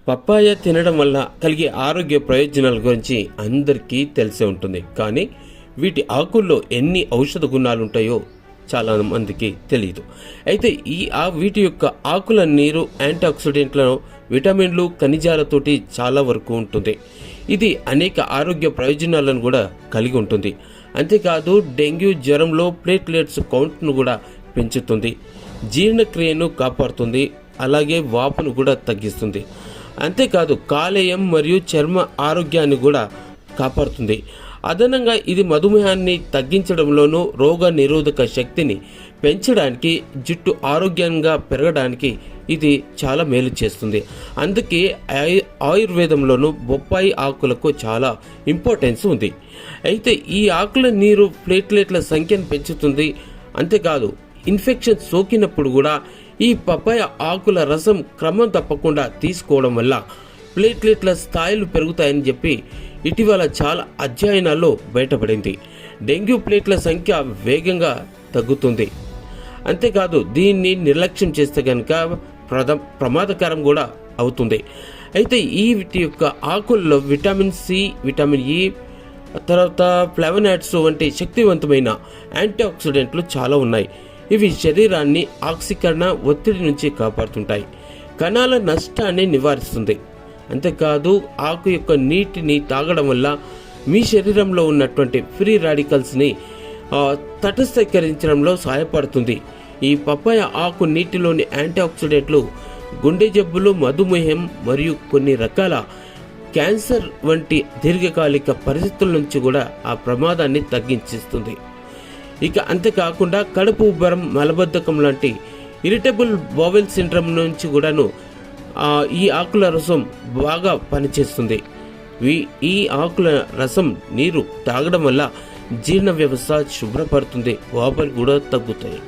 Papaya తినడం వల్ల కలిగే ఆరోగ్య ప్రయోజనాల గురించి అందరికీ తెలిసే ఉంటుంది. కానీ వీటి ఆకుల్లో ఎన్ని ఔషధ గుణాలు ఉంటాయో చాలా మందికి తెలియదు. అయితే వీటి యొక్క ఆకుల నీరు యాంటీఆక్సిడెంట్లను, విటమిన్లు, ఖనిజాలతోటి చాలా వరకు ఉంటుంది. ఇది అనేక ఆరోగ్య ప్రయోజనాలను కూడా కలిగి ఉంటుంది. అంతేకాదు డెంగ్యూ జ్వరంలో ప్లేట్లెట్స్ కౌంట్ను కూడా పెంచుతుంది, జీర్ణక్రియను కాపాడుతుంది, అలాగే వాపును కూడా తగ్గిస్తుంది. అంతేకాదు కాలేయం మరియు చర్మ ఆరోగ్యాన్ని కూడా కాపాడుతుంది. అదనంగా ఇది మధుమేహాన్ని తగ్గించడంలోనూ, రోగ నిరోధక శక్తిని పెంచడానికి, జుట్టు ఆరోగ్యంగా పెరగడానికి ఇది చాలా మేలు చేస్తుంది. అందుకే ఆయుర్వేదంలోనూ బొప్పాయి ఆకులకు చాలా ఇంపార్టెన్స్ ఉంది. అయితే ఈ ఆకుల నీరు ప్లేట్లెట్ల సంఖ్యను పెంచుతుంది. అంతేకాదు ఇన్ఫెక్షన్ సోకినప్పుడు కూడా ఈ పప్పాయ ఆకుల రసం క్రమం తప్పకుండా తీసుకోవడం వల్ల ప్లేట్లెట్ల స్థాయిలు పెరుగుతాయని చెప్పి ఇటీవల చాలా అధ్యయనాల్లో బయటపడింది. డెంగ్యూ ప్లేట్ల సంఖ్య వేగంగా తగ్గుతుంది. అంతేకాదు దీన్ని నిర్లక్ష్యం చేస్తే కనుక ప్రమాదకరం కూడా అవుతుంది. అయితే వీటి యొక్క ఆకుల్లో విటమిన్ సి, విటమిన్ ఇ, తర్వాత ఫ్లావనాయిడ్స్ వంటి శక్తివంతమైన యాంటీఆక్సిడెంట్లు చాలా ఉన్నాయి. ఇవి శరీరాన్ని ఆక్సీకరణ, ఒత్తిడి నుంచి కాపాడుతుంటాయి, కణాల నష్టాన్ని నివారిస్తుంది. అంతేకాదు ఆకు యొక్క నీటిని తాగడం వల్ల మీ శరీరంలో ఉన్నటువంటి ఫ్రీ రాడికల్స్ని తటస్థీకరించడంలో సహాయపడుతుంది. ఈ పప్పాయ ఆకు నీటిలోని యాంటీఆక్సిడెంట్లు గుండె జబ్బులు, మధుమేహం మరియు కొన్ని రకాల క్యాన్సర్ వంటి దీర్ఘకాలిక పరిస్థితుల నుంచి కూడా ఆ ప్రమాదాన్ని తగ్గించిస్తుంది. ఇక అంతేకాకుండా కడుపు ఉబ్బరం, మలబద్ధకం లాంటి ఇరిటబుల్ బౌవెల్ సిండ్రోమ్ నుంచి కూడాను ఈ ఆకుల రసం బాగా పనిచేస్తుంది. ఈ ఆకుల రసం నీరు తాగడం వల్ల జీర్ణ వ్యవస్థ శుభ్రపడుతుంది, వాపులు కూడా తగ్గుతాయి.